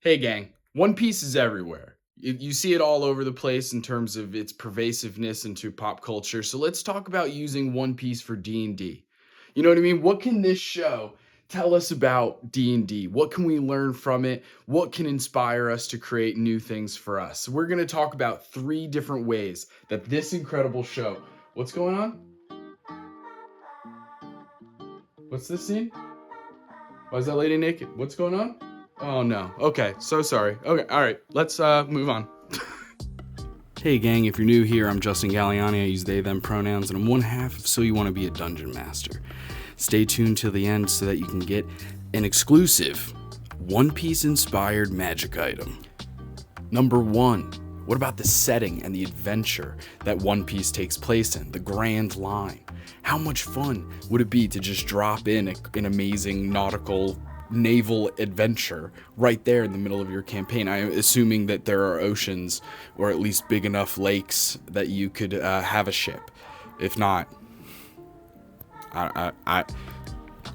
Hey gang, One Piece is everywhere. You see it all over the place in terms of its pervasiveness into pop culture. So let's talk about using One Piece for D&D. You know what I mean? What can this show tell us about D&D? What can we learn from it? What can inspire us to create new things for us? So we're going to talk about three different ways that this incredible show. What's going on? What's this scene? Why is that lady naked? What's going on? Oh no. Okay, so sorry. Okay, all right. Let's move on. Hey gang, if you're new here, I'm Justin Galliani. I use they, them pronouns, and I'm one half of So You Want to Be a Dungeon Master. Stay tuned till the end so that you can get an exclusive One Piece inspired magic item. Number one, what about the setting and the adventure that One Piece takes place in, the Grand Line? How much fun would it be to just drop in an amazing naval adventure right there in the middle of your campaign? I'm assuming that there are oceans or at least big enough lakes that you could have a ship. If not,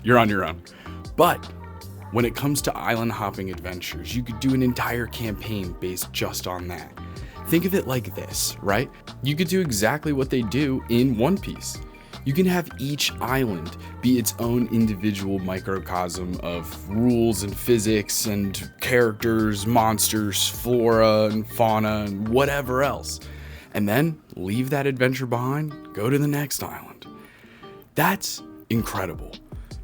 you're on your own. But when it comes to island hopping adventures, you could do an entire campaign based just on that. Think of it like this, right? You could do exactly what they do in One Piece. You can have each island be its own individual microcosm of rules and physics and characters, monsters, flora and fauna, and whatever else. And then leave that adventure behind, go to the next island. That's incredible.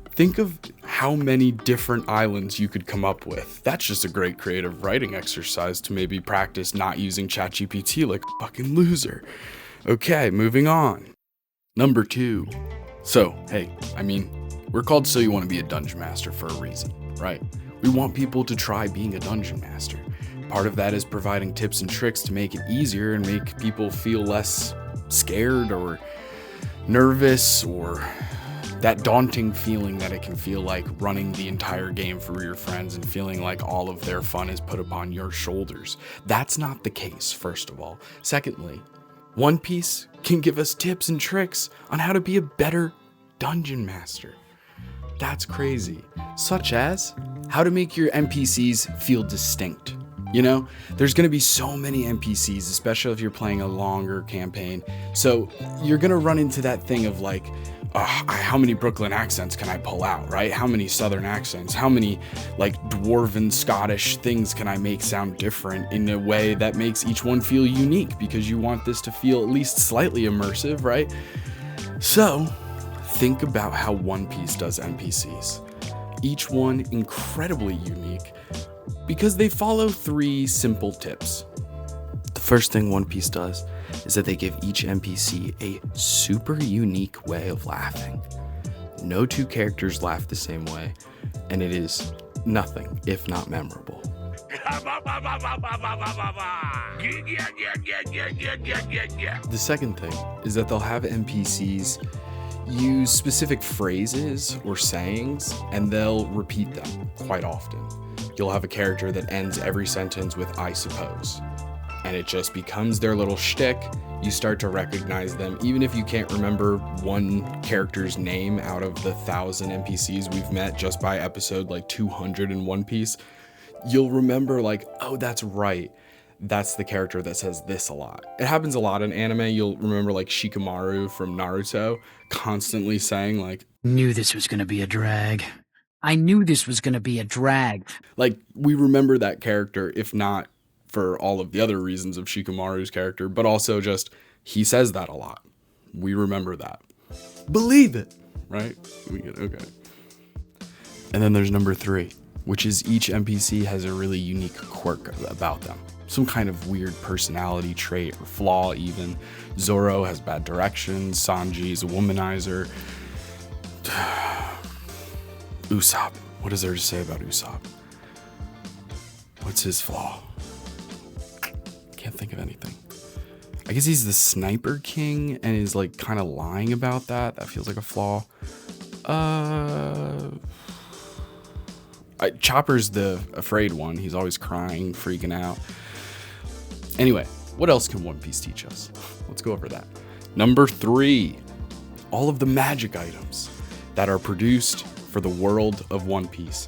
Think of how many different islands you could come up with. That's just a great creative writing exercise to maybe practice not using ChatGPT like a fucking loser. Okay, moving on. Number two. So, hey, we're called So You Want to Be a Dungeon Master for a reason, right? We want people to try being a dungeon master. Part of that is providing tips and tricks to make it easier and make people feel less scared or nervous or that daunting feeling that it can feel like running the entire game for your friends and feeling like all of their fun is put upon your shoulders. That's not the case, first of all. Secondly, One Piece can give us tips and tricks on how to be a better dungeon master. That's crazy. Such as how to make your NPCs feel distinct. You know, there's going to be so many NPCs, especially if you're playing a longer campaign. So you're going to run into that thing of like, how many Brooklyn accents can I pull out, right? How many Southern accents? How many like Dwarven Scottish things can I make sound different in a way that makes each one feel unique, because you want this to feel at least slightly immersive, right? So think about how One Piece does NPCs. Each one incredibly unique because they follow three simple tips. The first thing One Piece does is that they give each NPC a super unique way of laughing. No two characters laugh the same way, and it is nothing if not memorable. The second thing is that they'll have NPCs use specific phrases or sayings, and they'll repeat them quite often. You'll have a character that ends every sentence with "I suppose," and it just becomes their little shtick. You start to recognize them, even if you can't remember one character's name out of the 1,000 NPCs we've met just by episode like 200 in One Piece. You'll remember like, oh, that's right. That's the character that says this a lot. It happens a lot in anime. You'll remember like Shikamaru from Naruto constantly saying like, Knew this was gonna be a drag. I knew this was gonna be a drag. like we remember that character, if not for all of the other reasons of Shikamaru's character, but also just he says that a lot. We remember that. Believe it, right? Okay. And then there's number three, which is each NPC has a really unique quirk about them. Some kind of weird personality trait or flaw even. Zoro has bad directions, Sanji is a womanizer. Usopp, what is there to say about Usopp? What's his flaw? Can't think of anything. I guess he's the Sniper King and is like kind of lying about that. That feels like a flaw. Chopper's the afraid one. He's always crying, freaking out. Anyway, what else can One Piece teach us? Let's go over that. Number three, all of the magic items that are produced for the world of One Piece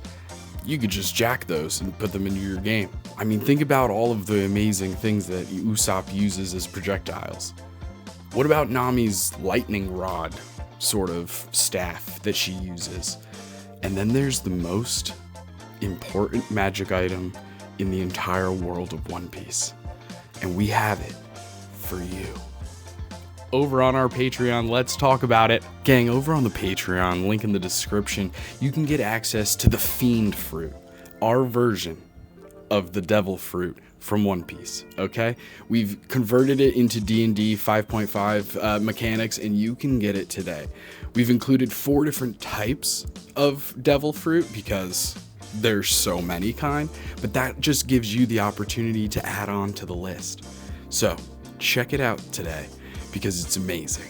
you could just jack those and put them into your game. I mean, think about all of the amazing things that Usopp uses as projectiles. What about Nami's lightning rod sort of staff that she uses? And then there's the most important magic item in the entire world of One Piece. And we have it for you. Over on our Patreon, let's talk about it. Gang, over on the Patreon, link in the description, you can get access to the Fiend Fruit, our version of the Devil Fruit from One Piece, okay? We've converted it into D&D 5.5 mechanics, and you can get it today. We've included 4 different types of Devil Fruit because there's so many kind, but that just gives you the opportunity to add on to the list. So check it out today because it's amazing.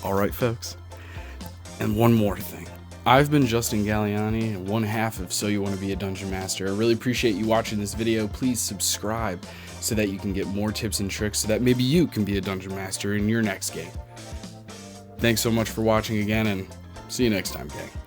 All right, folks. And one more thing. I've been Justin Galliani, one half of So You Want to Be a Dungeon Master. I really appreciate you watching this video. Please subscribe so that you can get more tips and tricks so that maybe you can be a Dungeon Master in your next game. Thanks so much for watching again, and see you next time, gang.